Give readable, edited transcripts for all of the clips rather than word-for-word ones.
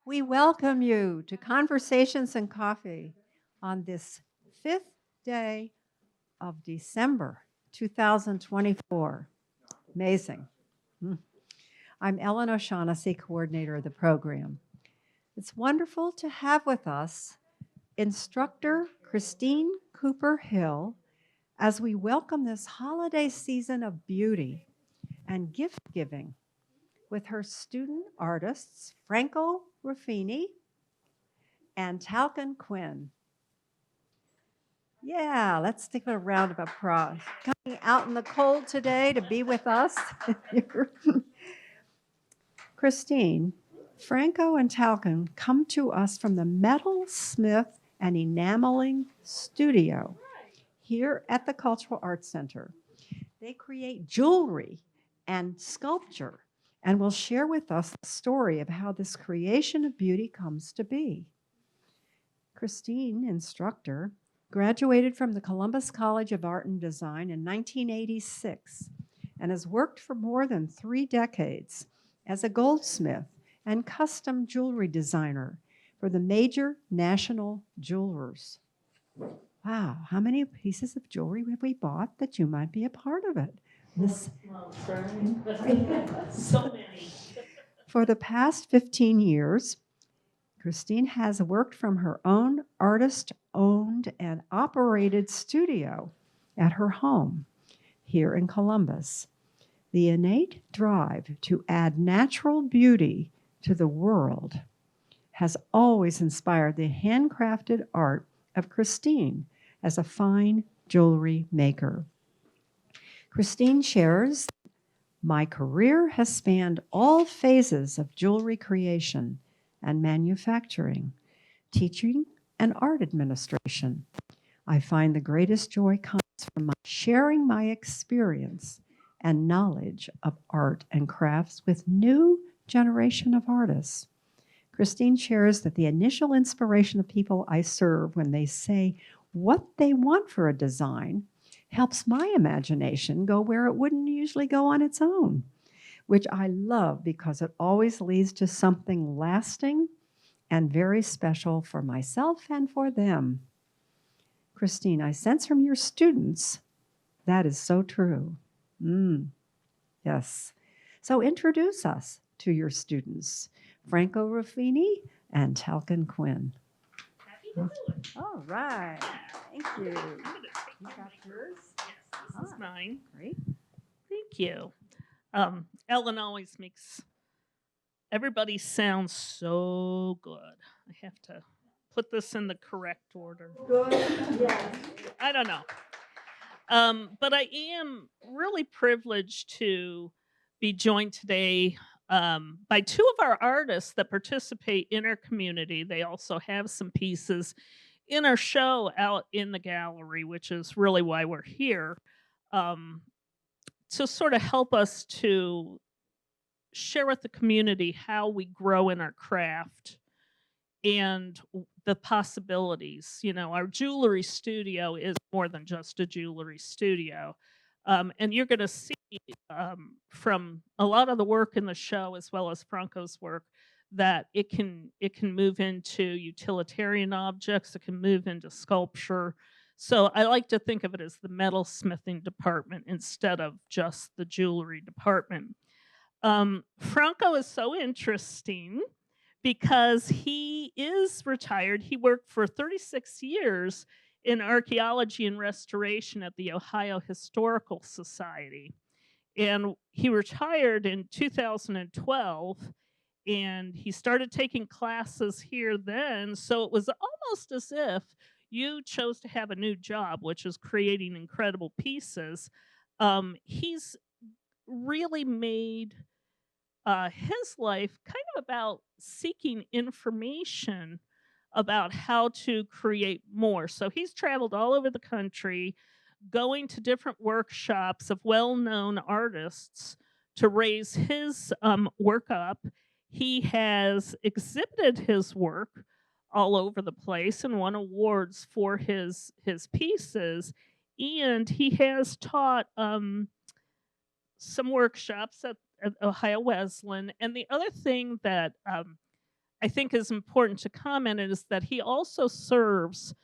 We welcome you to Conversations and Coffee on this fifth day of December 2024. Amazing. Mm. I'm Ellen O'Shaughnessy, coordinator of the program. It's wonderful to have with us instructor Christine Cooper Hill as we welcome this holiday season of beauty and gift giving with her student artists, Franco Ruffini and Talcon Quinn. Yeah, let's give it a round of applause. Coming out in the cold today to be with us. Christine, Franco and Talcon come to us from the Metalsmith and Enameling Studio here at the Cultural Arts Center. They create jewelry and sculpture and will share with us the story of how this creation of beauty comes to be. Christine, instructor, graduated from the Columbus College of Art and Design in 1986 and has worked for more than 3 decades as a goldsmith and custom jewelry designer for the major national jewelers. Wow, how many pieces of jewelry have we bought that you might be a part of it? So many. For the past 15 years, Christine has worked from her own artist-owned and operated studio at her home here in Columbus. The innate drive to add natural beauty to the world has always inspired the handcrafted art of Christine as a fine jewelry maker. Christine shares, "My career has spanned all phases of jewelry creation and manufacturing, teaching, and art administration. I find the greatest joy comes from sharing my experience and knowledge of art and crafts with new generation of artists." Christine shares that the initial inspiration of people I serve when they say what they want for a design helps my imagination go where it wouldn't usually go on its own, which I love because it always leads to something lasting and very special for myself and for them. Christine, I sense from your students that is so true. Yes. So introduce us to your students, Franco Ruffini and Talcon Quinn. Happy to do it. All right. Thank you. I'm gonna You take got yours? Yes, this is mine. Great. Thank you. Ellen always makes everybody sound so good. I have to put this in the correct order. Good. Yes. I don't know. But I am really privileged to be joined today by two of our artists that participate in our community. They also have some pieces in our show out in the gallery, which is really why we're here, um, to sort of help us to share with the community how we grow in our craft and the possibilities. You know, our jewelry studio is more than just a jewelry studio. And you're going to see from a lot of the work in the show, as well as Franco's work, that it can move into utilitarian objects. It can move into sculpture. So I like to think of it as the metal smithing department instead of just the jewelry department. Franco is so interesting because he is retired. He worked for 36 years in archaeology and restoration at the Ohio Historical Society. And he retired in 2012 and he started taking classes here then. So it was almost as if you chose to have a new job, which is creating incredible pieces. He's really made his life kind of about seeking information about how to create more. So he's traveled all over the country, going to different workshops of well known artists to raise his work up. He has exhibited his work all over the place and won awards for his pieces. And he has taught some workshops at Ohio Wesleyan. And the other thing that I think is important to comment is that he also serves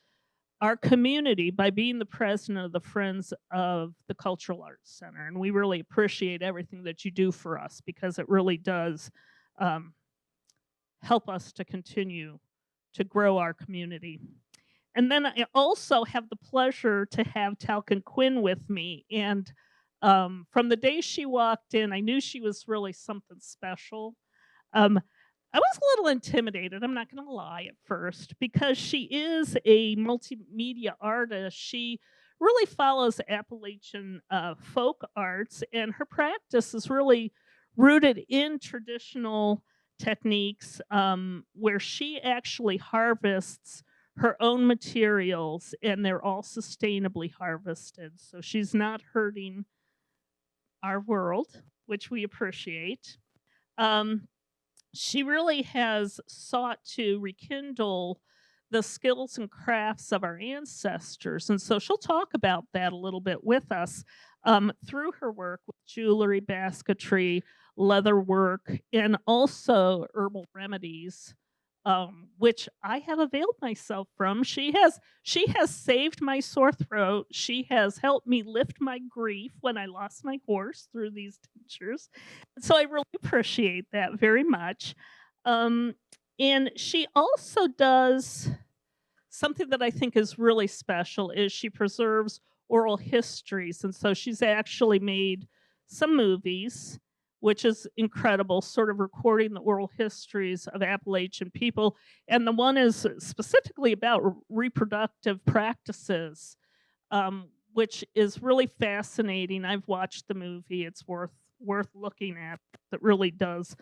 our community by being the president of the Friends of the Cultural Arts Center. And we really appreciate everything that you do for us because it really does um, help us to continue to grow our community. And then I also have the pleasure to have Talcon Quinn with me. And from the day she walked in, I knew she was really something special. Um, I was a little intimidated, I'm not going to lie at first, because she is a multimedia artist. She really follows Appalachian folk arts, and her practice is really rooted in traditional techniques where she actually harvests her own materials and they're all sustainably harvested. So she's not hurting our world, which we appreciate. Um, she really has sought to rekindle the skills and crafts of our ancestors. And so she'll talk about that a little bit with us through her work with jewelry, basketry, leather work, and also herbal remedies, which I have availed myself from. She has saved my sore throat. She has helped me lift my grief when I lost my horse through these tinctures. So I really appreciate that very much. Um, and she also does something that I think is really special is she preserves oral histories. And so she's actually made some movies, which is incredible, sort of recording the oral histories of Appalachian people. And the one is specifically about reproductive practices, which is really fascinating. I've watched the movie; it's worth looking at. That really does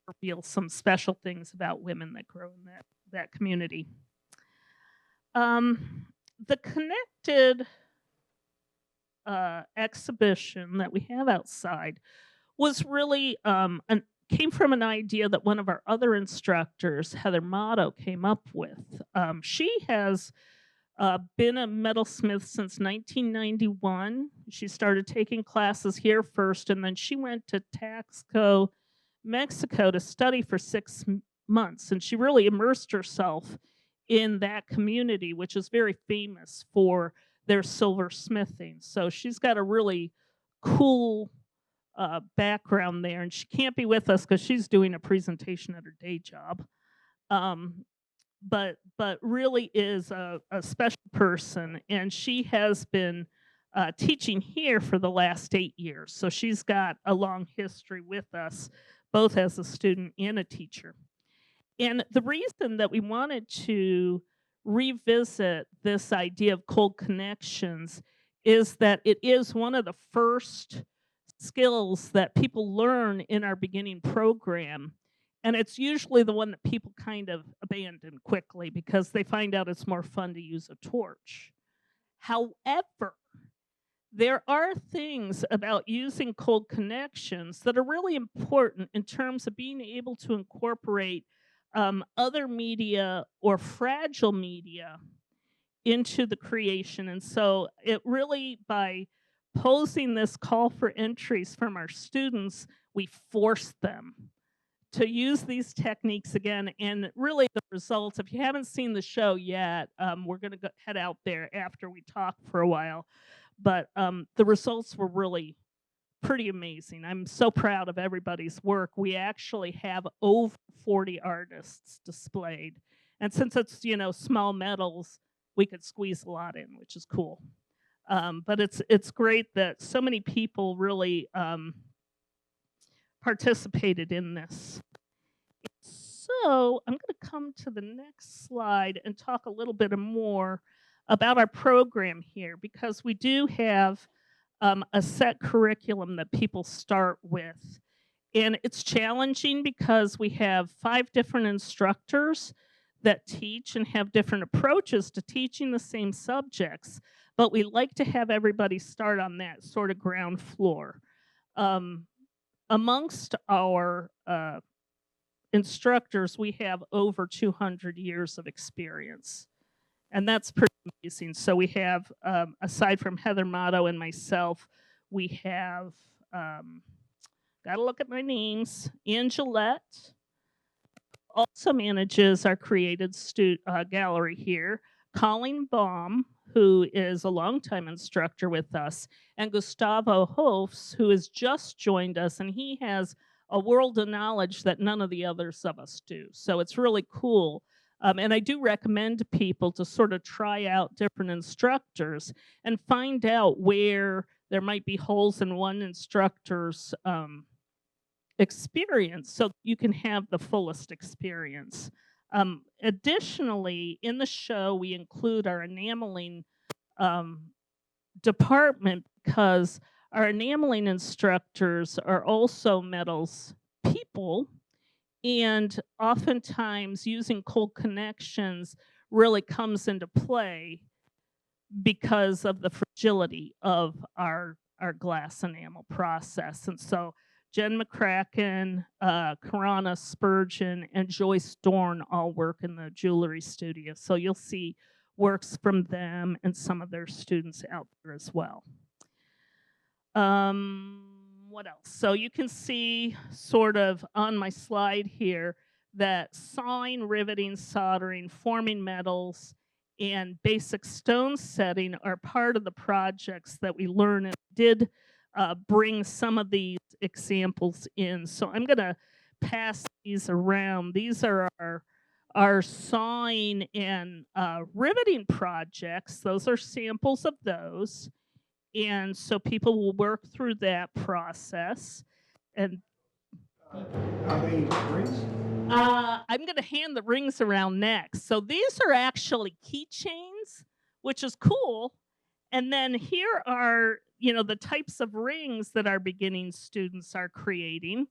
reveal some special things about women that grow in that community. Um, the connected exhibition that we have outside was really came from an idea that one of our other instructors, Heather Motto, came up with. She has been a metalsmith since 1991. She started taking classes here first, and then she went to Taxco, Mexico to study for 6 months. And she really immersed herself in that community, which is very famous for their silversmithing. So she's got a really cool background there, and she can't be with us because she's doing a presentation at her day job. Um, but really is a special person, and she has been teaching here for the last 8 years. So she's got a long history with us, both as a student and a teacher. And the reason that we wanted to revisit this idea of cold connections is that it is one of the first skills that people learn in our beginning program. And it's usually the one that people kind of abandon quickly because they find out it's more fun to use a torch. However, there are things about using cold connections that are really important in terms of being able to incorporate other media or fragile media into the creation. And so it really, by posing this call for entries from our students, we force them to use these techniques again. And really, the results, if you haven't seen the show yet, we're going to head out there after we talk for a while. But the results were really pretty amazing. I'm so proud of everybody's work. We actually have over 40 artists displayed. And since it's, small metals, we could squeeze a lot in, which is cool. But it's great that so many people really participated in this. So I'm going to come to the next slide and talk a little bit more about our program here, because we do have a set curriculum that people start with. And it's challenging because we have 5 different instructors that teach and have different approaches to teaching the same subjects. But we like to have everybody start on that sort of ground floor. Amongst our instructors, we have over 200 years of experience. And that's pretty amazing. So we have, aside from Heather Motto and myself, we have, got to look at my names, Ann Gillette, Also manages our created gallery here, Colleen Baum, who is a longtime instructor with us, and Gustavo Hofs, who has just joined us, and he has a world of knowledge that none of the others of us do. So it's really cool. And I do recommend people to sort of try out different instructors and find out where there might be holes in one instructor's experience so you can have the fullest experience. Additionally, in the show, we include our enameling um, department because our enameling instructors are also metals people. And oftentimes, using cold connections really comes into play because of the fragility of our glass enamel process. And so Jen McCracken, Karana Spurgeon, and Joyce Dorn all work in the jewelry studio. So you'll see works from them and some of their students out there as well. What else? So you can see sort of on my slide here that sawing, riveting, soldering, forming metals, and basic stone setting are part of the projects that we learn and did bring some of these examples in. So I'm going to pass these around. These are our sawing and riveting projects. Those are samples of those. And so people will work through that process. And Are they rings? I'm going to hand the rings around next. So these are actually keychains, which is cool. And then here are, the types of rings that our beginning students are creating.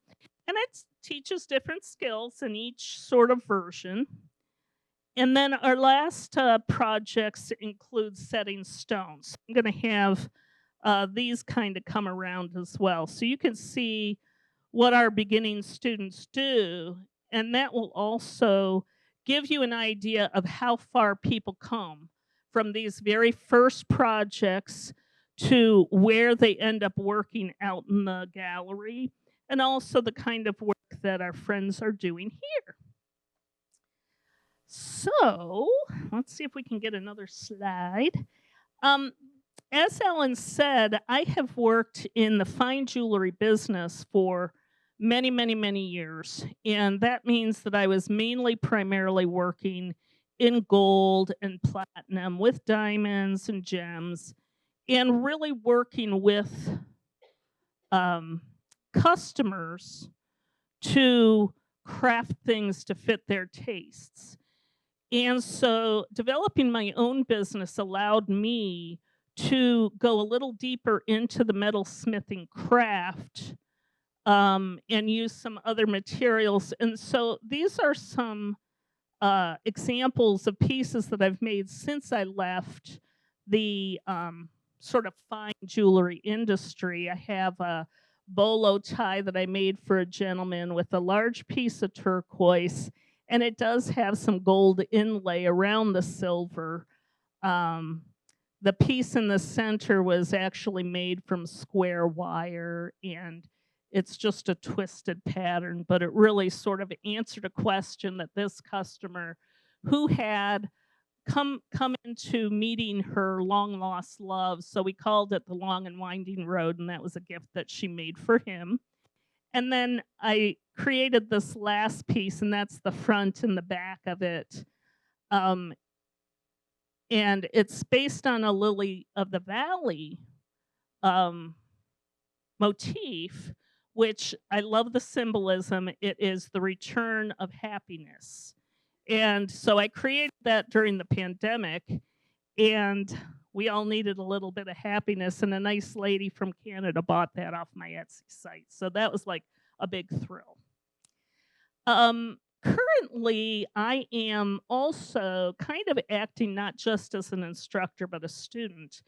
And it teaches different skills in each sort of version. And then our last projects include setting stones. I'm going to have these kind of come around as well. So you can see what our beginning students do, and that will also give you an idea of how far people come from these very first projects to where they end up working out in the gallery, and also the kind of work that our friends are doing here. So let's see if we can get another slide. As Ellen said, I have worked in the fine jewelry business for many, many, many years. And that means that I was primarily working in gold and platinum with diamonds and gems, and really working with customers to craft things to fit their tastes. And so developing my own business allowed me to go a little deeper into the metalsmithing craft and use some other materials. And so these are some examples of pieces that I've made since I left the sort of fine jewelry industry. I have a bolo tie that I made for a gentleman with a large piece of turquoise, and it does have some gold inlay around the silver. The piece in the center was actually made from square wire, and it's just a twisted pattern, but it really sort of answered a question that this customer, who had come into meeting her long lost love, so we called it the Long and Winding Road, and that was a gift that she made for him. And then I created this last piece, and that's the front and the back of it. And it's based on a lily of the valley motif, which I love the symbolism. It is the return of happiness. And so I created that during the pandemic, and we all needed a little bit of happiness, and a nice lady from Canada bought that off my Etsy site. So that was like a big thrill. Currently, I am also kind of acting not just as an instructor, but a student.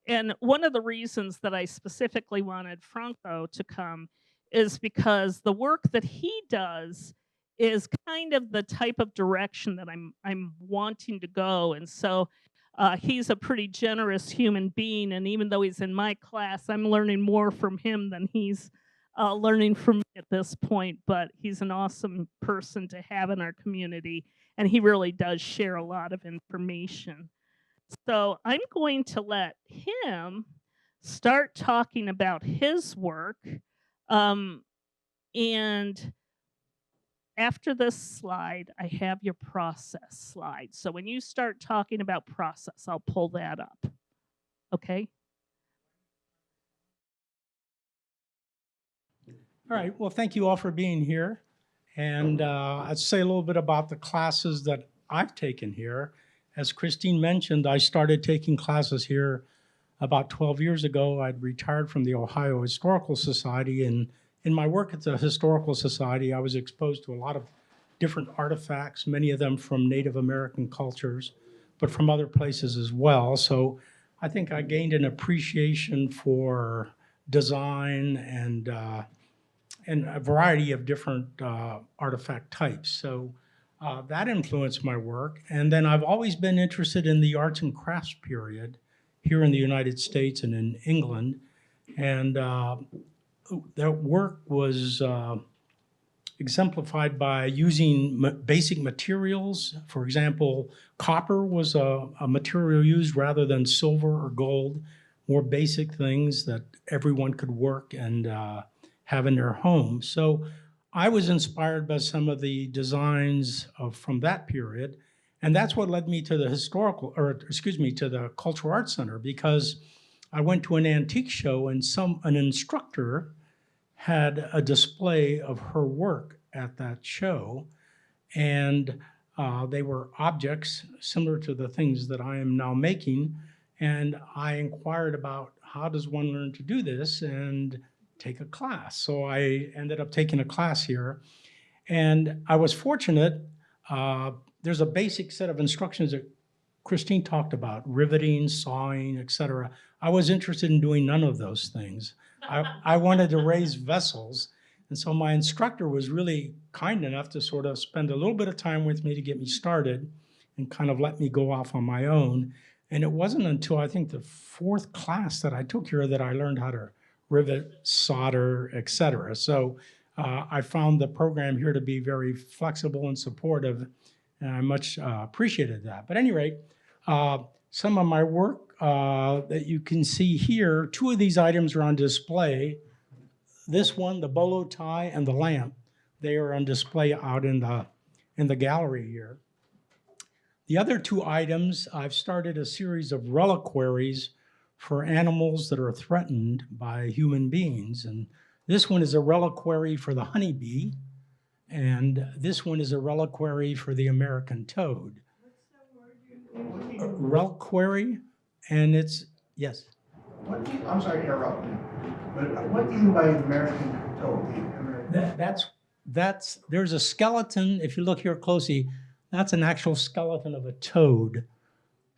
And one of the reasons that I specifically wanted Franco to come is because the work that he does is kind of the type of direction that I'm wanting to go. And so he's a pretty generous human being, and even though he's in my class, I'm learning more from him than he's learning from me at this point, but he's an awesome person to have in our community, and he really does share a lot of information. So I'm going to let him start talking about his work. Um, and after this slide, I have your process slide. So when you start talking about process, I'll pull that up. Okay? All right. Well, thank you all for being here. And I'd say a little bit about the classes that I've taken here. As Christine mentioned, I started taking classes here about 12 years ago. I'd retired from the Ohio Historical Society. And in my work at the Historical Society, I was exposed to a lot of different artifacts, many of them from Native American cultures, but from other places as well. So I think I gained an appreciation for design and a variety of different artifact types. So that influenced my work. And then I've always been interested in the arts and crafts period here in the United States and in England. And that work was exemplified by using basic materials. For example, copper was a material used rather than silver or gold, more basic things that everyone could work and have in their home. So I was inspired by some of the designs from that period. And that's what led me to the to the Cultural Arts Center, because I went to an antique show and an instructor had a display of her work at that show. And they were objects similar to the things that I am now making. And I inquired about how does one learn to do this and take a class. So I ended up taking a class here. And I was fortunate. There's a basic set of instructions that Christine talked about, riveting, sawing, etc. I was interested in doing none of those things. I wanted to raise vessels. And so my instructor was really kind enough to sort of spend a little bit of time with me to get me started and kind of let me go off on my own. And it wasn't until I think the fourth class that I took here that I learned how to rivet, solder, etc. So I found the program here to be very flexible and supportive, and I much appreciated that. But at any rate, some of my work that you can see here, two of these items are on display. This one, the bolo tie and the lamp, they are on display out in the gallery here. The other two items, I've started a series of reliquaries for animals that are threatened by human beings. And this one is a reliquary for the honeybee, and this one is a reliquary for the American toad. A reliquary, and it's, yes? I'm sorry to interrupt you, but what do you mean by American toad? There's a skeleton, if you look here closely, that's an actual skeleton of a toad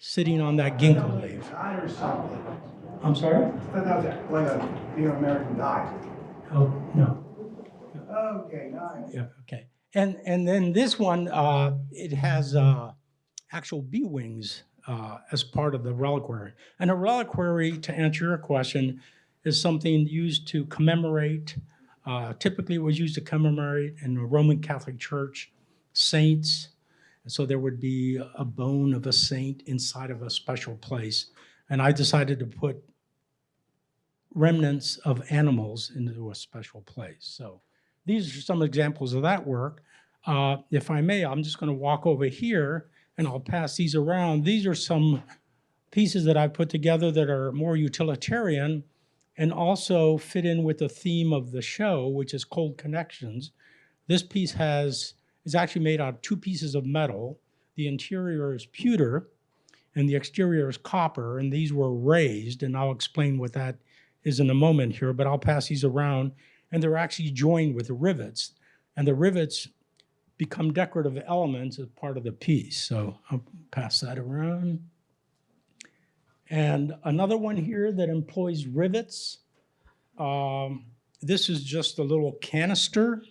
sitting on that ginkgo leaf. Or something. I'm sorry? I thought that was like a American dye. Oh, no. Okay, nice. Yeah, okay. And then this one, it has actual bee wings as part of the reliquary. And a reliquary, to answer your question, is something used to commemorate, typically it was used to commemorate in the Roman Catholic Church, saints. And so there would be a bone of a saint inside of a special place. And I decided to put remnants of animals into a special place. So these are some examples of that work. If I may, I'm just going to walk over here and I'll pass these around. These are some pieces that I've put together that are more utilitarian and also fit in with the theme of the show, which is Cold Connections. This piece is actually made out of two pieces of metal. The interior is pewter and the exterior is copper, and these were raised, and I'll explain what that is in a moment here, but I'll pass these around, and they're actually joined with rivets, and the rivets become decorative elements as part of the piece. So I'll pass that around. And another one here that employs rivets. This is just a little canister,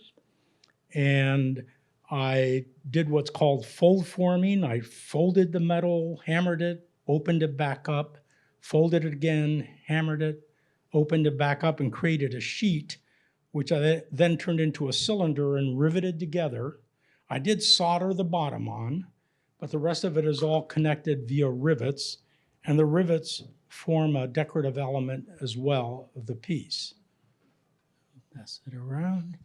and I did what's called fold forming. I folded the metal, hammered it, opened it back up, folded it again, hammered it, opened it back up, and created a sheet which I then turned into a cylinder and riveted together. I did solder the bottom on, but the rest of it is all connected via rivets, and the rivets form a decorative element as well of the piece. Pass it around.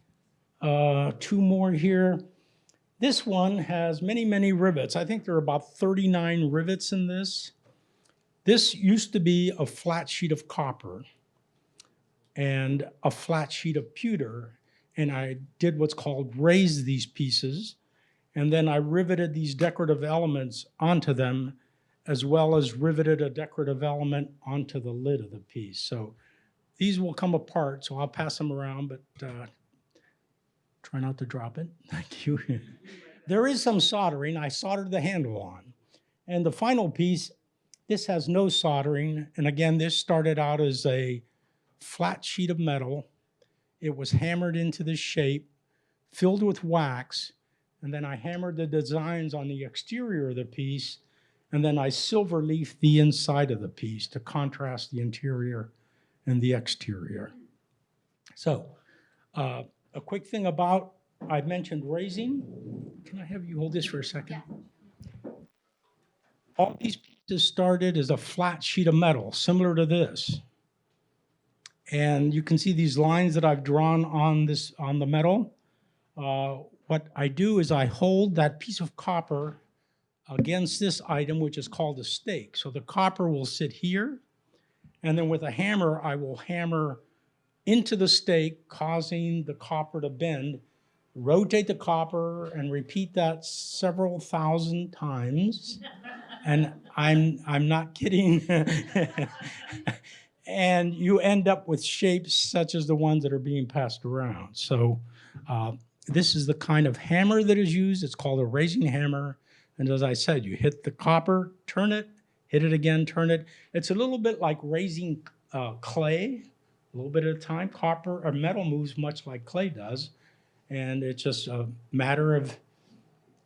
Two more here. This one has many, many rivets. I think there are about 39 rivets in this. This used to be a flat sheet of copper and a flat sheet of pewter, and I did what's called raise these pieces, and then I riveted these decorative elements onto them, as well as riveted a decorative element onto the lid of the piece. So these will come apart, so I'll pass them around, but try not to drop it. Thank you. There is some soldering. I soldered the handle on. And the final piece, this has no soldering. And again, this started out as a flat sheet of metal. It was hammered into this shape, filled with wax, and then I hammered the designs on the exterior of the piece, and then I silver leafed the inside of the piece to contrast the interior and the exterior. So, a quick thing about, I mentioned raising. Can I have you hold this for a second? Yeah. All these pieces started as a flat sheet of metal, similar to this. And you can see these lines that I've drawn on the metal. What I do is I hold that piece of copper against this item, which is called a stake. So the copper will sit here, and then with a hammer, I will hammer into the stake, causing the copper to bend, rotate the copper, and repeat that several thousand times. And I'm not kidding. And you end up with shapes such as the ones that are being passed around. So this is the kind of hammer that is used. It's called a raising hammer. And as I said, you hit the copper, turn it, hit it again, turn it. It's a little bit like raising clay. A little bit at a time. Copper or metal moves much like clay does, and it's just a matter of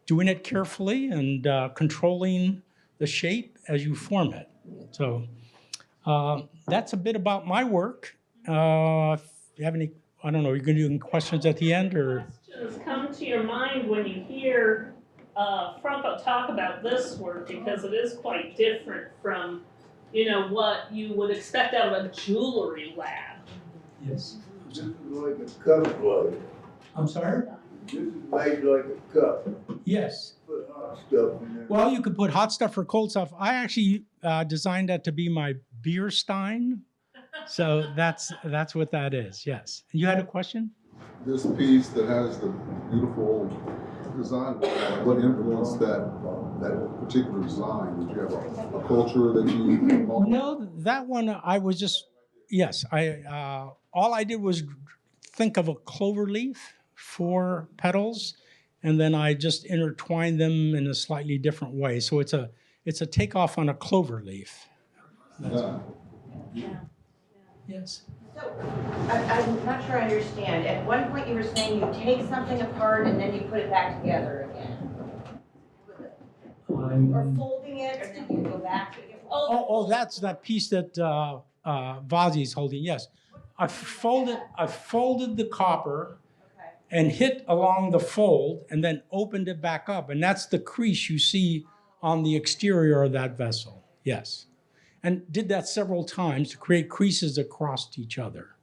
doing it carefully and controlling the shape as you form it. So that's a bit about my work. If you have any, I don't know, you're going to do any questions at the end, or? Questions come to your mind when you hear Franco talk about this work, because it is quite different from, what you would expect out of a jewelry lab. Yes. This is like a cup blade. I'm sorry? This is made like a cup. Yes. Put hot stuff in there. Well, you could put hot stuff or cold stuff. I actually designed that to be my beer stein. So that's what that is, yes. You had a question? This piece that has the beautiful design, what influenced that particular design? Did you have a culture that you? No, that one I was just, yes. All I did was think of a clover leaf, 4 petals, and then I just intertwined them in a slightly different way. So it's a takeoff on a clover leaf. Yes. So, I'm not sure I understand. At one point you were saying you take something apart and then you put it back together again. Or folding it, or did you go back to it? Oh, that's that piece that Vazi's holding, yes. I folded the copper and hit along the fold and then opened it back up. And that's the crease you see on the exterior of that vessel, yes. And did that several times to create creases across each other.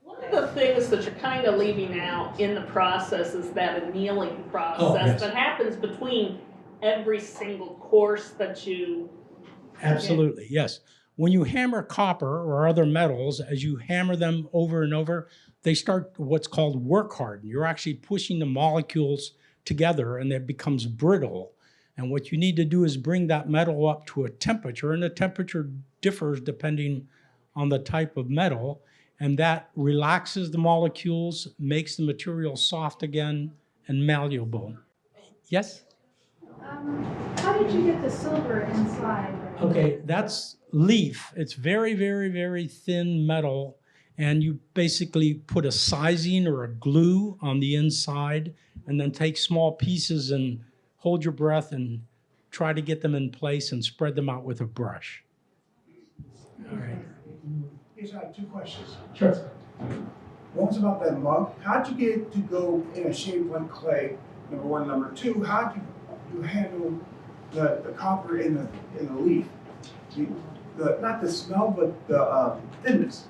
One of the things that you're kind of leaving out in the process is that annealing process that happens between every single course that you... Absolutely, yes. When you hammer copper or other metals, as you hammer them over and over, they start what's called work harden. You're actually pushing the molecules together and it becomes brittle. And what you need to do is bring that metal up to a temperature, and the temperature differs depending on the type of metal, and that relaxes the molecules, makes the material soft again and malleable. Yes? How did you get the silver inside? Okay, that's leaf. It's very, very, very thin metal, and you basically put a sizing or a glue on the inside, and then take small pieces and hold your breath and try to get them in place and spread them out with a brush. All right. Yes, I have 2 questions. Sure. One was about that mug. How'd you get it to go in a shape like clay? Number one. Number two, how'd you handle the copper in the leaf? Not the smell, but the thinness.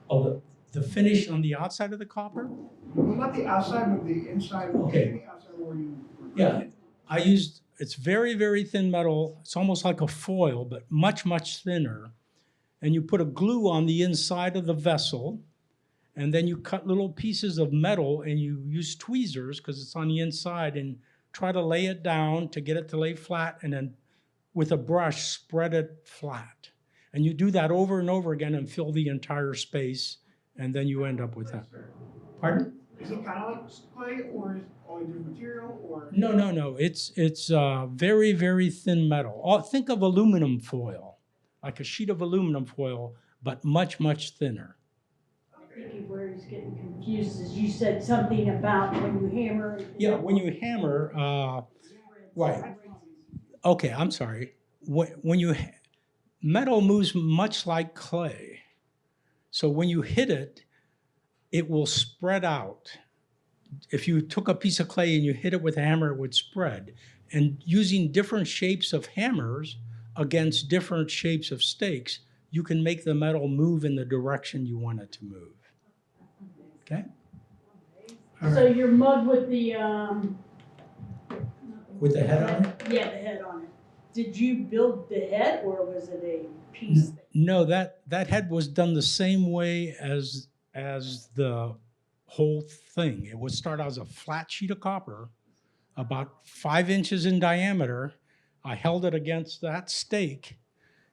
Oh, the finish on the outside of the copper? Well, not the outside, but the inside. Okay. The outside where you. Yeah, it's very, very thin metal. It's almost like a foil, but much, much thinner. And you put a glue on the inside of the vessel, and then you cut little pieces of metal and you use tweezers because it's on the inside and try to lay it down to get it to lay flat, and then with a brush, spread it flat. And you do that over and over again and fill the entire space, and then you end up with that. Pardon? Is it kind of like clay, or is it only different material, or? No. It's very, very thin metal. Think of aluminum foil, like a sheet of aluminum foil, but much, much thinner. I think where he's getting confused is you said something about when you hammer. Yeah, when you hammer, right. Okay, I'm sorry. Metal moves much like clay. So when you hit it, it will spread out. If you took a piece of clay and you hit it with a hammer, it would spread. And using different shapes of hammers against different shapes of stakes, you can make the metal move in the direction you want it to move. Okay? All So right. your mug with the With the head on it? Yeah, the head on it. Did you build the head, or was it a piece? No, that head was done the same way as the whole thing. It would start out as a flat sheet of copper, about 5 inches in diameter. I held it against that stake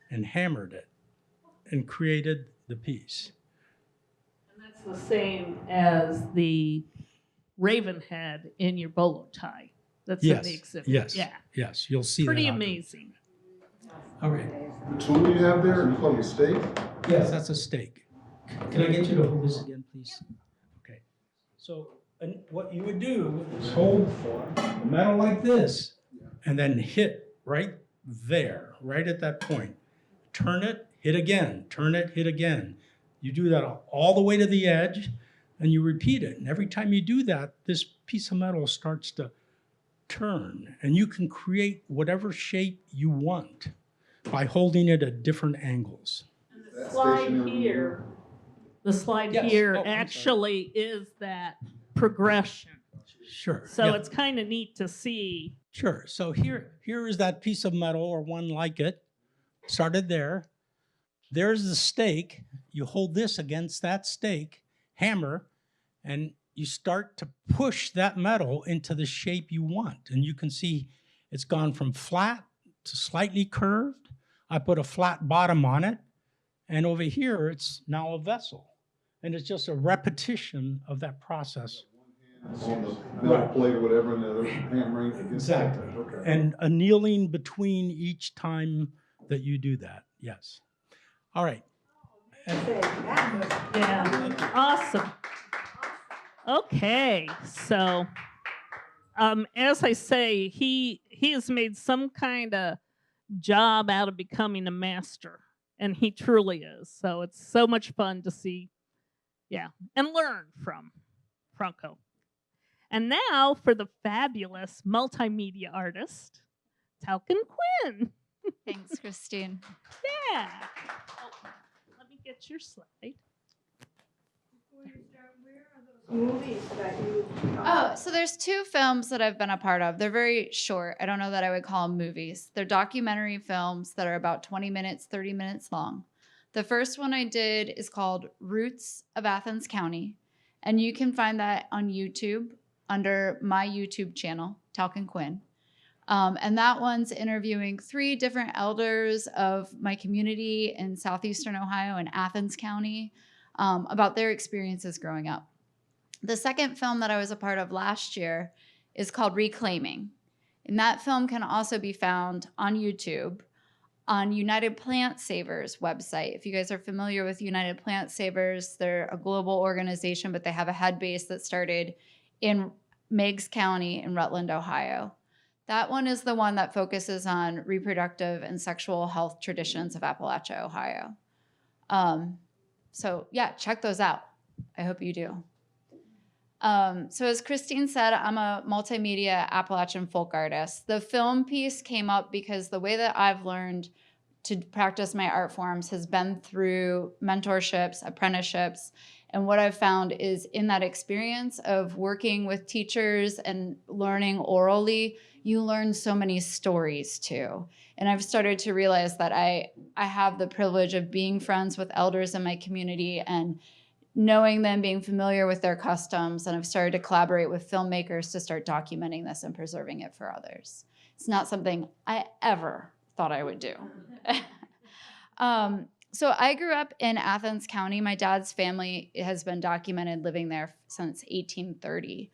and hammered it and created the piece. And that's the same as the raven head in your bolo tie. That's in the exhibit. Yes, you'll see Pretty that. amazing. All right. The tool you have there, you call it a stake? Yes, that's a stake. Can I get you to hold this again, please? Okay. So what you would do is hold the metal like this and then hit right there, right at that point. Turn it, hit again, turn it, hit again. You do that all the way to the edge and you repeat it. And every time you do that, this piece of metal starts to turn, and you can create whatever shape you want by holding it at different angles. The slide here. The slide Yes. here Oh, I'm sorry. actually is that progression. Sure. So yeah. it's kind of neat to see. Sure. So here is that piece of metal or one like it. Started there. There's the stake. You hold this against that stake, hammer, and you start to push that metal into the shape you want. And you can see it's gone from flat to slightly curved. I put a flat bottom on it. And over here, it's now a vessel. And it's just a repetition of that process. On the metal plate or whatever, and the other hammering against Exactly. that. Okay. And annealing between each time that you do that. Yes. All right. Yeah. Awesome. Okay. So, as I say, he has made some kind of job out of becoming a master, and he truly is. So it's so much fun to see, and learn from Franco. And now for the fabulous multimedia artist, Talcon Quinn. Thanks, Christine. Yeah. Oh, let me get your slide. Movies that you. Oh, so there's 2 films that I've been a part of. They're very short. I don't know that I would call them movies. They're documentary films that are about 20 minutes, 30 minutes long. The first one I did is called Roots of Athens County, and you can find that on YouTube under my YouTube channel, Talcon Quinn. And that one's interviewing 3 different elders of my community in southeastern Ohio in Athens County about their experiences growing up. The second film that I was a part of last year is called Reclaiming. And that film can also be found on YouTube on United Plant Savers website. If you guys are familiar with United Plant Savers, they're a global organization, but they have a head base that started in Meigs County in Rutland, Ohio. That one is the one that focuses on reproductive and sexual health traditions of Appalachia, Ohio. So yeah, check those out. I hope you do. So as Christine said, I'm a multimedia Appalachian folk artist. The film piece came up because the way that I've learned to practice my art forms has been through mentorships, apprenticeships, and what I've found is in that experience of working with teachers and learning orally, you learn so many stories too. And I've started to realize that I have the privilege of being friends with elders in my community and knowing them, being familiar with their customs, and I've started to collaborate with filmmakers to start documenting this and preserving it for others. It's not something I ever thought I would do. So I grew up in Athens County. My dad's family has been documented living there since 1830.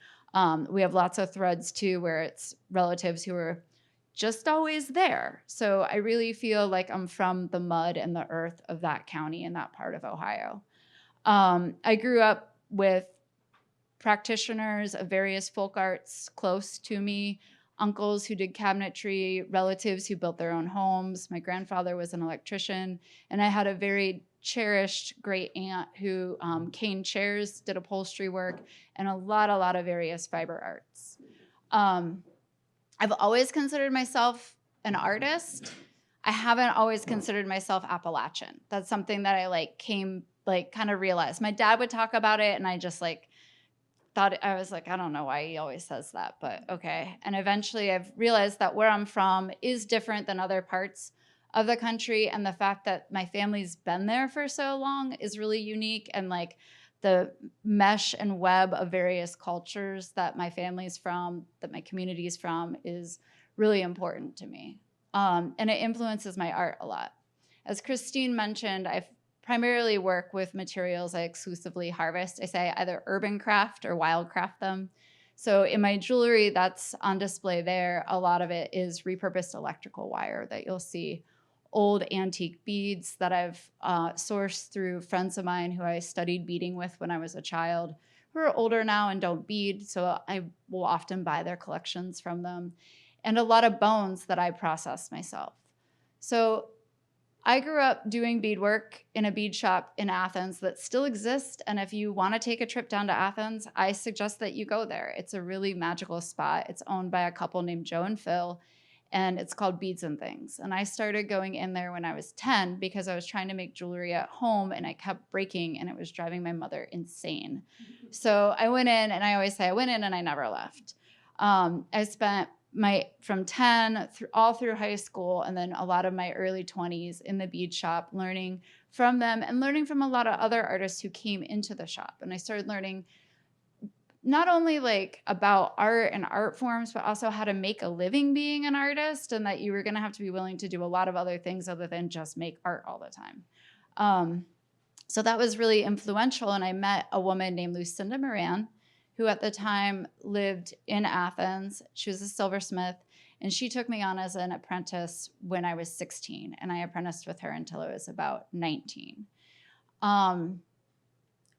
We have lots of threads too where it's relatives who are just always there. So I really feel like I'm from the mud and the earth of that county and that part of Ohio. I grew up with practitioners of various folk arts close to me, uncles who did cabinetry, relatives who built their own homes. My grandfather was an electrician, and I had a very cherished great aunt who caned chairs, did upholstery work, and a lot of various fiber arts. I've always considered myself an artist. I haven't always considered myself Appalachian. That's something that I kind of realized. My dad would talk about it, and I just thought, I was like, I don't know why he always says that, but okay. And eventually I've realized that where I'm from is different than other parts of the country. And the fact that my family's been there for so long is really unique. And the mesh and web of various cultures that my family's from, that my community is from, is really important to me. And it influences my art a lot. As Christine mentioned, I've primarily work with materials I exclusively harvest. I say either urban craft or wild craft them. So in my jewelry that's on display there, a lot of it is repurposed electrical wire that you'll see, old antique beads that I've sourced through friends of mine who I studied beading with when I was a child, who are older now and don't bead, so I will often buy their collections from them, and a lot of bones that I process myself. So I grew up doing beadwork in a bead shop in Athens that still exists. And if you want to take a trip down to Athens, I suggest that you go there. It's a really magical spot. It's owned by a couple named Joe and Phil, and it's called Beads and Things. And I started going in there when I was 10 because I was trying to make jewelry at home and I kept breaking and it was driving my mother insane. So I went in, and I always say I went in and I never left. I spent from 10 all through high school and then a lot of my early 20s in the bead shop, learning from them and learning from a lot of other artists who came into the shop. And I started learning not only about art and art forms, but also how to make a living being an artist, and that you were going to have to be willing to do a lot of other things other than just make art all the time. So that was really influential. And I met a woman named Lucinda Moran, who at the time lived in Athens. She was a silversmith, and she took me on as an apprentice when I was 16, and I apprenticed with her until I was about 19.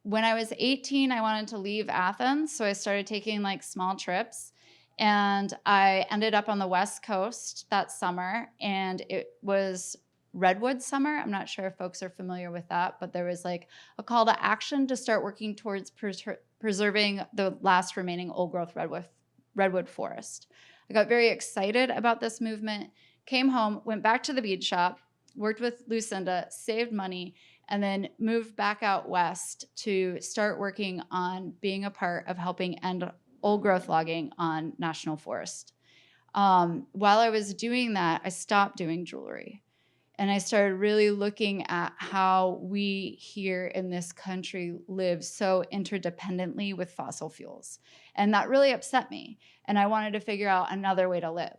When I was 18, I wanted to leave Athens, so I started taking small trips, and I ended up on the West Coast that summer, and it was Redwood Summer. I'm not sure if folks are familiar with that, but there was a call to action to start working towards preserving the last remaining old growth redwood forest. I got very excited about this movement, came home, went back to the bead shop, worked with Lucinda, saved money, and then moved back out west to start working on being a part of helping end old growth logging on national forest. While I was doing that, I stopped doing jewelry. And I started really looking at how we here in this country live so interdependently with fossil fuels. And that really upset me. And I wanted to figure out another way to live.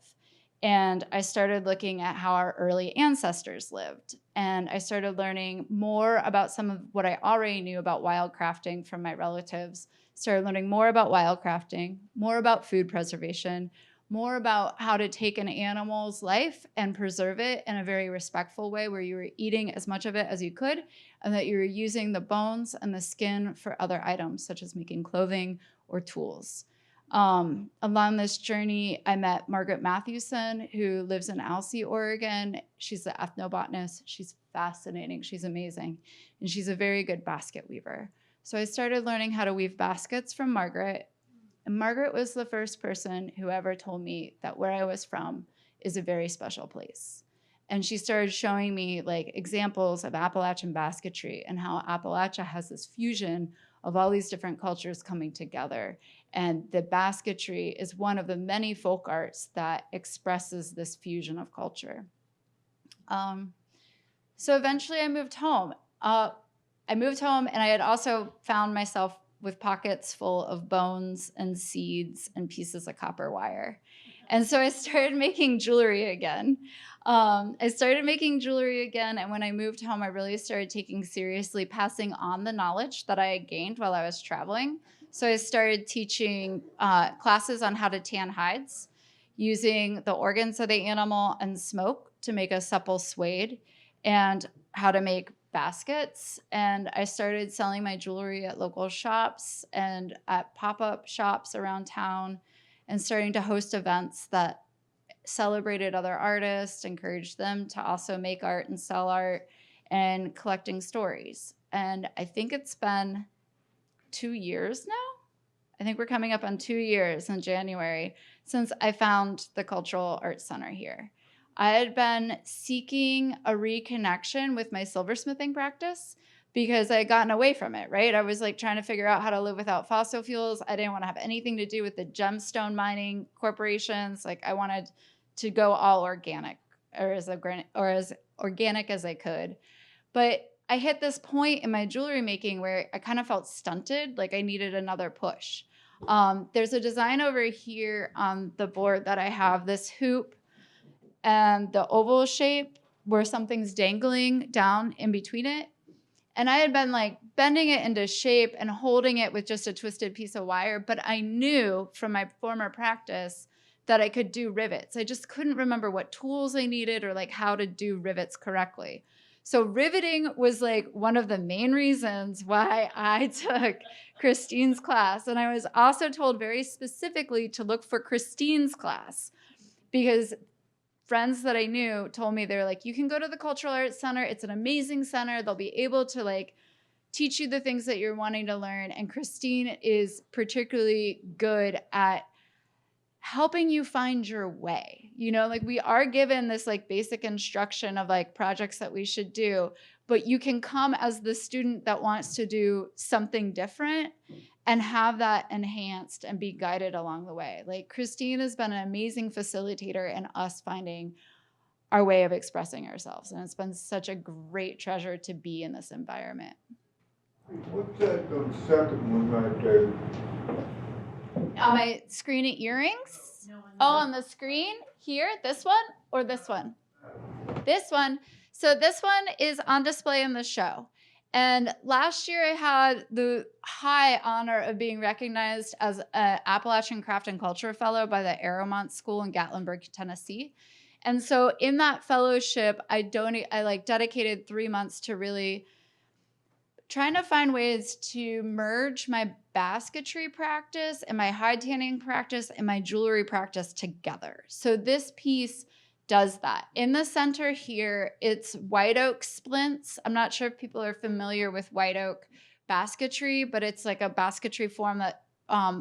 And I started looking at how our early ancestors lived. And I started learning more about some of what I already knew about wildcrafting from my relatives. Started learning more about wildcrafting, more about food preservation, more about how to take an animal's life and preserve it in a very respectful way where you were eating as much of it as you could, and that you were using the bones and the skin for other items, such as making clothing or tools. Along this journey, I met Margaret Matthewson, who lives in Alsea, Oregon. She's an ethnobotanist. She's fascinating. She's amazing. And she's a very good basket weaver. So I started learning how to weave baskets from Margaret. And Margaret was the first person who ever told me that where I was from is a very special place. And she started showing me like examples of Appalachian basketry and how Appalachia has this fusion of all these different cultures coming together. And the basketry is one of the many folk arts that expresses this fusion of culture. So eventually I moved home. I moved home and I had also found myself with pockets full of bones and seeds and pieces of copper wire. And so I started making jewelry again. And when I moved home, I really started taking seriously passing on the knowledge that I had gained while I was traveling. So I started teaching classes on how to tan hides, using the organs of the animal and smoke to make a supple suede, and how to make baskets. And I started selling my jewelry at local shops and at pop-up shops around town, and starting to host events that celebrated other artists, encouraged them to also make art and sell art, and collecting stories. And I think it's been 2 years now. I think we're coming up on 2 years in January since I found the Cultural Arts Center here. I had been seeking a reconnection with my silversmithing practice because I had gotten away from it, right? I was like trying to figure out how to live without fossil fuels. I didn't want to have anything to do with the gemstone mining corporations. Like I wanted to go all organic, or as organic as I could. But I hit this point in my jewelry making where I kind of felt stunted, like I needed another push. There's a design over here on the board that I have, this hoop and the oval shape where something's dangling down in between it. And I had been like bending it into shape and holding it with just a twisted piece of wire, but I knew from my former practice that I could do rivets. I just couldn't remember what tools I needed or like how to do rivets correctly. So riveting was like one of the main reasons why I took Christine's class. And I was also told very specifically to look for Christine's class, because friends that I knew told me, they're like, you can go to the Cultural Arts Center. It's an amazing center. They'll be able to like teach you the things that you're wanting to learn. And Christine is particularly good at helping you find your way. You know, like we are given this like basic instruction of like projects that we should do, but you can come as the student that wants to do something different and have that enhanced and be guided along the way. Like Christine has been an amazing facilitator in us finding our way of expressing ourselves. And it's been such a great treasure to be in this environment. What's that on the second one right there? On my screen at earrings? On the screen here, this one or this one? This one. So this one is on display in the show. And last year I had the high honor of being recognized as an Appalachian Craft and Culture Fellow by the Aeromont School in Gatlinburg, Tennessee. And so in that fellowship, I dedicated 3 months to really trying to find ways to merge my basketry practice and my hide tanning practice and my jewelry practice together. So this piece does that. In the center here, it's white oak splints. I'm not sure if people are familiar with white oak basketry, but it's like a basketry form that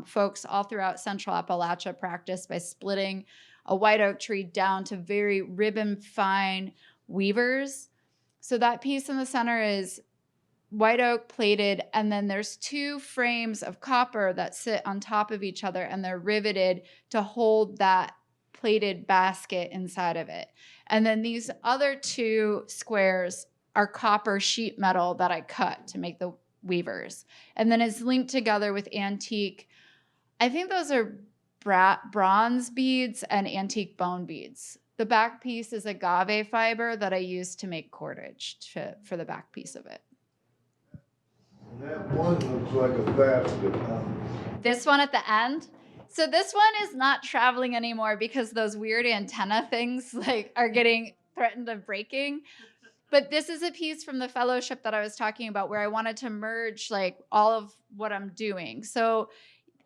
folks all throughout Central Appalachia practice by splitting a white oak tree down to very ribbon fine weavers. So that piece in the center is white oak plated, and then there's 2 frames of copper that sit on top of each other, and they're riveted to hold that plated basket inside of it. And then these other 2 squares are copper sheet metal that I cut to make the weavers. And then it's linked together with antique, I think those are bronze beads and antique bone beads. The back piece is agave fiber that I use to make cordage for the back piece of it. And that one looks like a basket. This one at the end. So this one is not traveling anymore because those weird antenna things like are getting threatened of breaking. But this is a piece from the fellowship that I was talking about where I wanted to merge like all of what I'm doing. So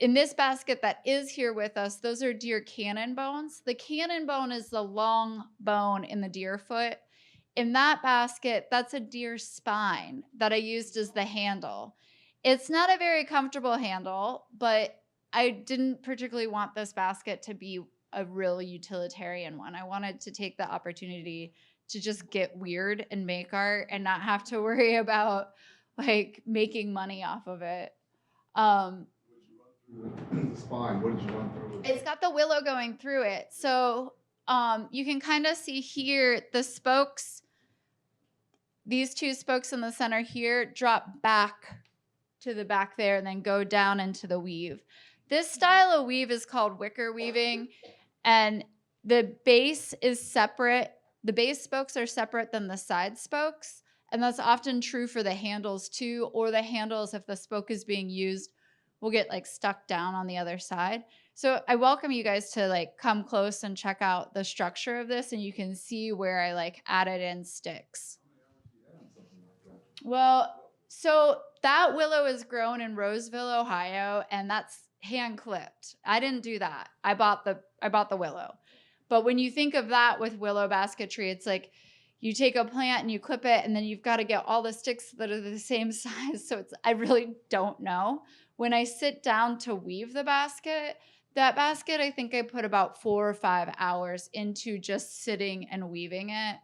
in this basket that is here with us, those are deer cannon bones. The cannon bone is the long bone in the deer foot. In that basket, that's a deer spine that I used as the handle. It's not a very comfortable handle, but I didn't particularly want this basket to be a real utilitarian one. I wanted to take the opportunity to just get weird and make art and not have to worry about like making money off of it. The spine, what did you run through? It's got the willow going through it. So you can kind of see here the spokes, these two spokes in the center here drop back to the back there and then go down into the weave. This style of weave is called wicker weaving, and the base is separate. The base spokes are separate than the side spokes, and that's often true for the handles too, or the handles, if the spoke is being used, will get like stuck down on the other side. So I welcome you guys to like come close and check out the structure of this, and you can see where I like added in sticks. Well, so that willow is grown in Roseville, Ohio, and that's hand clipped. I didn't do that. I bought the willow. But when you think of that with willow basketry, it's like you take a plant and you clip it, and then you've got to get all the sticks that are the same size. So I really don't know. When I sit down to weave the basket, that basket, I think I put about 4 or 5 hours into just sitting and weaving it.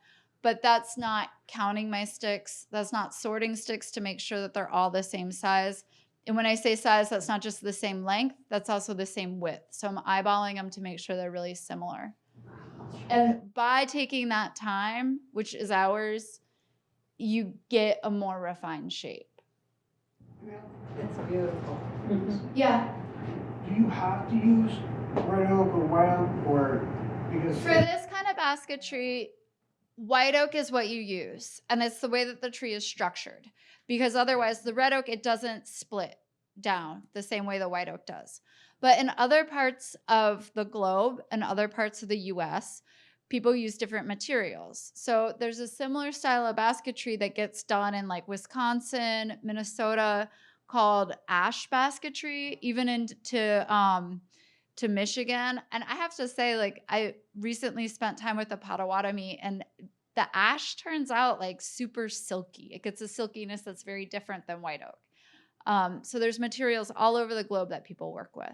But that's not counting my sticks. That's not sorting sticks to make sure that they're all the same size. And when I say size, that's not just the same length, that's also the same width. So I'm eyeballing them to make sure they're really similar. And by taking that time, which is hours, you get a more refined shape. It's beautiful. Yeah. Do you have to use red oak or white oak, or because For this kind of basketry, white oak is what you use, and it's the way that the tree is structured, because otherwise the red oak, it doesn't split down the same way the white oak does. But in other parts of the globe and other parts of the US, people use different materials. So there's a similar style of basketry that gets done in like Wisconsin, Minnesota, called ash basketry, even into to Michigan. And I have to say, like, I recently spent time with the Potawatomi, and the ash turns out like super silky. It gets a silkiness that's very different than white oak. So there's materials all over the globe that people work with.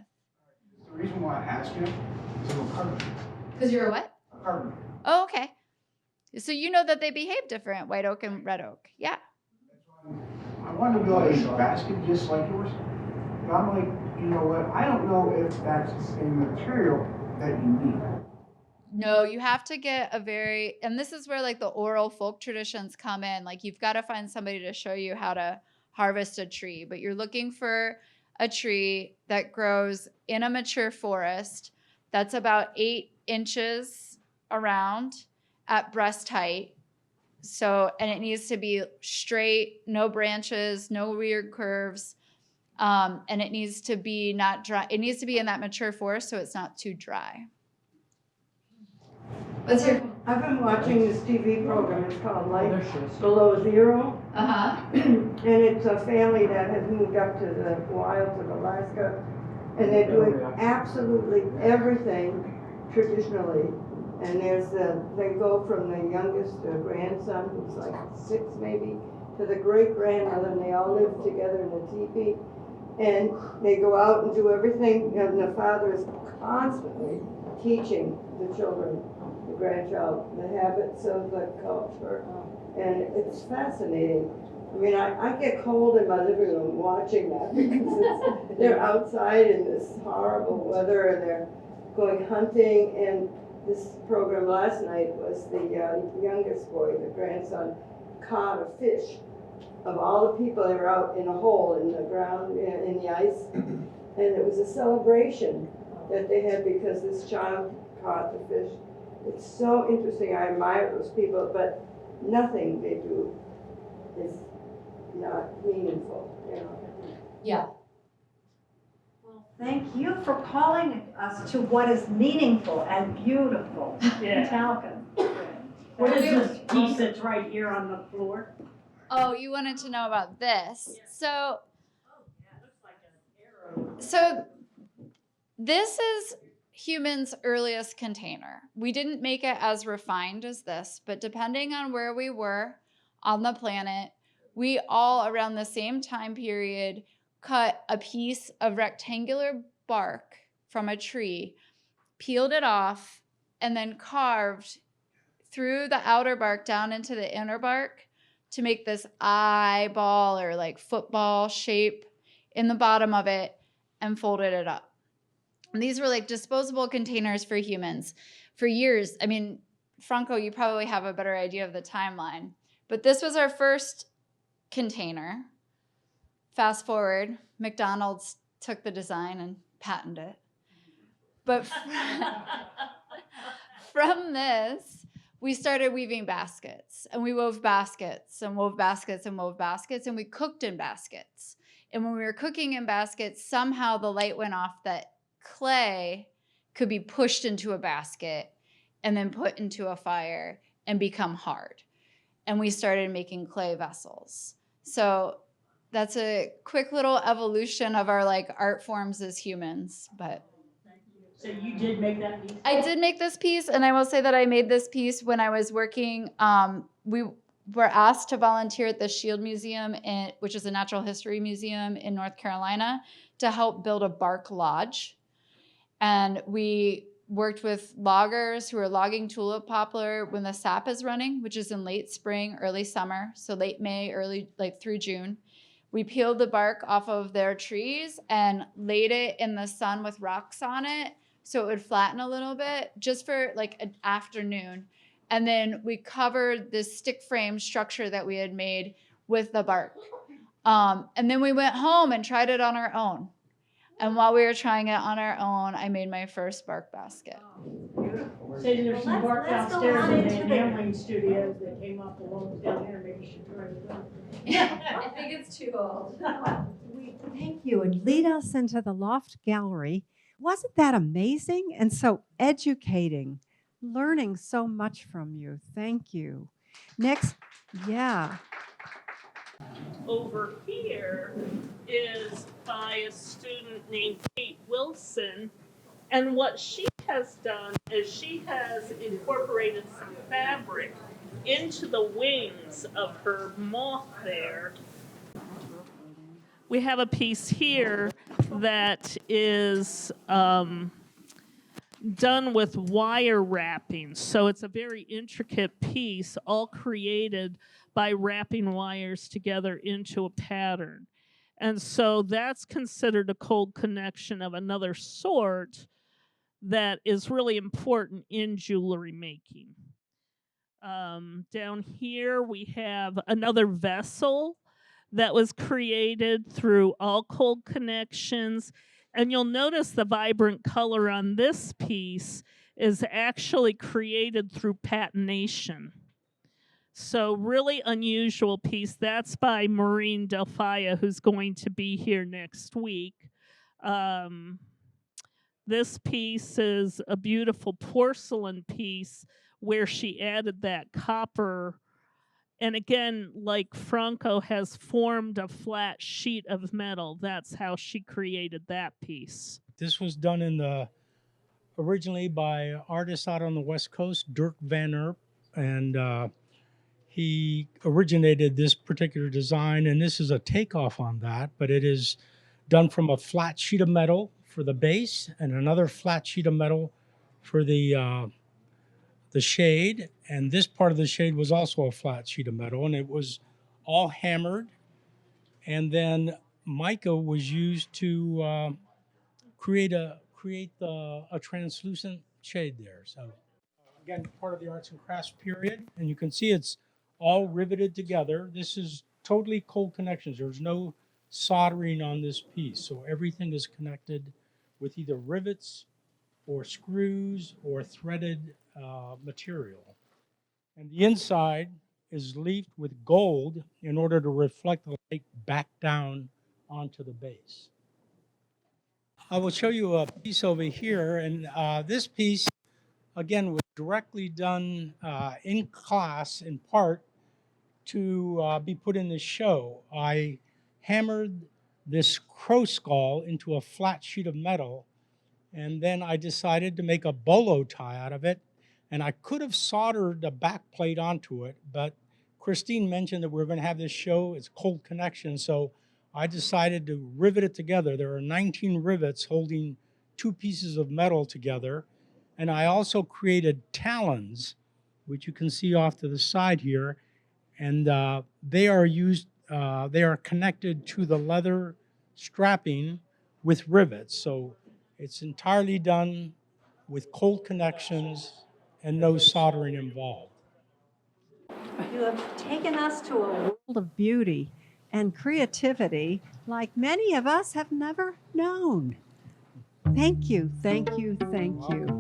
the reason why I ask you is I'm a carpenter. Because you're a what? A carpenter. Oh, okay. So you know that they behave different, white oak and red oak. Yeah. I want to build a basket just like yours, but I'm like, you know what? I don't know if that's the same material that you need. No, you have to get and this is where like the oral folk traditions come in. Like you've got to find somebody to show you how to harvest a tree, but you're looking for a tree that grows in a mature forest that's about 8 inches around at breast height. So, and it needs to be straight, no branches, no weird curves. And it needs to be not dry. It needs to be in that mature forest so it's not too dry. What's your? I've been watching this TV program. It's called Life Below Zero. And it's a family that has moved up to the wilds of Alaska, and they're doing absolutely everything traditionally. And they go from the youngest grandson, who's like 6 maybe, to the great grandmother, and they all live together in a teepee. And they go out and do everything, and the father is constantly teaching the children, the grandchild, the habits of the culture. And it's fascinating. I mean, I get cold in my living room watching that, because they're outside in this horrible weather, and they're going hunting. And this program last night was the youngest boy, the grandson, caught a fish. Of all the people, they were out in a hole in the ground, in the ice, and it was a celebration that they had because this child caught the fish. It's so interesting. I admire those people, but nothing they do is not meaningful, you know. Yeah. Thank you for calling us to what is meaningful and beautiful in Talcon. What is this piece that's right here on the floor? Oh, you wanted to know about this. Yeah. So this is humans' earliest container. We didn't make it as refined as this, but depending on where we were on the planet, we all around the same time period cut a piece of rectangular bark from a tree, peeled it off, and then carved through the outer bark down into the inner bark to make this eyeball or like football shape in the bottom of it, and folded it up. And these were like disposable containers for humans. For years, I mean, Franco, you probably have a better idea of the timeline, but this was our first container. Fast forward, McDonald's took the design and patented it. But from this, we started weaving baskets, and we wove baskets and wove baskets and wove baskets, and we cooked in baskets. And when we were cooking in baskets, somehow the light went off that clay could be pushed into a basket and then put into a fire and become hard. And we started making clay vessels. So that's a quick little evolution of our like art forms as humans. But So you did make that piece? I did make this piece, and I will say that I made this piece when I was working. We were asked to volunteer at the Shield Museum, which is a natural history museum in North Carolina, to help build a bark lodge. And we worked with loggers who are logging tulip poplar when the sap is running, which is in late spring, early summer, so late May, early like through June. We peeled the bark off of their trees and laid it in the sun with rocks on it so it would flatten a little bit just for like an afternoon. And then we covered this stick frame structure that we had made with the bark. And then we went home and tried it on our own. And while we were trying it on our own, I made my first bark basket. Say there's some bark let's go downstairs on in the into the- enameling studios that came off the walls down here. Maybe you should try it. I think it's too old. Thank you. And lead us into the Loft Gallery. Wasn't that amazing and so educating? Learning so much from you. Thank you. Next, yeah. Over here is by a student named Kate Wilson. And what she has done is she has incorporated some fabric into the wings of her moth there. We have a piece here that is done with wire wrapping. So it's a very intricate piece, all created by wrapping wires together into a pattern. And so that's considered a cold connection of another sort that is really important in jewelry making. Down here we have another vessel that was created through all cold connections. And you'll notice the vibrant color on this piece is actually created through patination. So really unusual piece. That's by Maureen Delphia, who's going to be here next week. This piece is a beautiful porcelain piece where she added that copper. And again, like Franco has formed a flat sheet of metal. That's how she created that piece. This was done originally by artists out on the West Coast, Dirk Van Erp, and he originated this particular design, and this is a takeoff on that, but it is done from a flat sheet of metal for the base and another flat sheet of metal for the shade. And this part of the shade was also a flat sheet of metal, and it was all hammered. And then mica was used to create a translucent shade there. So again, part of the arts and crafts period, and you can see it's all riveted together. This is totally cold connections. There's no soldering on this piece, so everything is connected with either rivets or screws or threaded material. And the inside is leafed with gold in order to reflect the light back down onto the base. I will show you a piece over here, and this piece, again, was directly done in class in part to be put in the show. I hammered this crow skull into a flat sheet of metal, and then I decided to make a bolo tie out of it. And I could have soldered a back plate onto it, but Christine mentioned that we're going to have this show. It's cold connection, so I decided to rivet it together. There are 19 rivets holding two pieces of metal together. And I also created talons, which you can see off to the side here. And they are connected to the leather strapping with rivets. So it's entirely done with cold connections and no soldering involved. You have taken us to a world of beauty and creativity like many of us have never known. Thank you, thank you, thank you.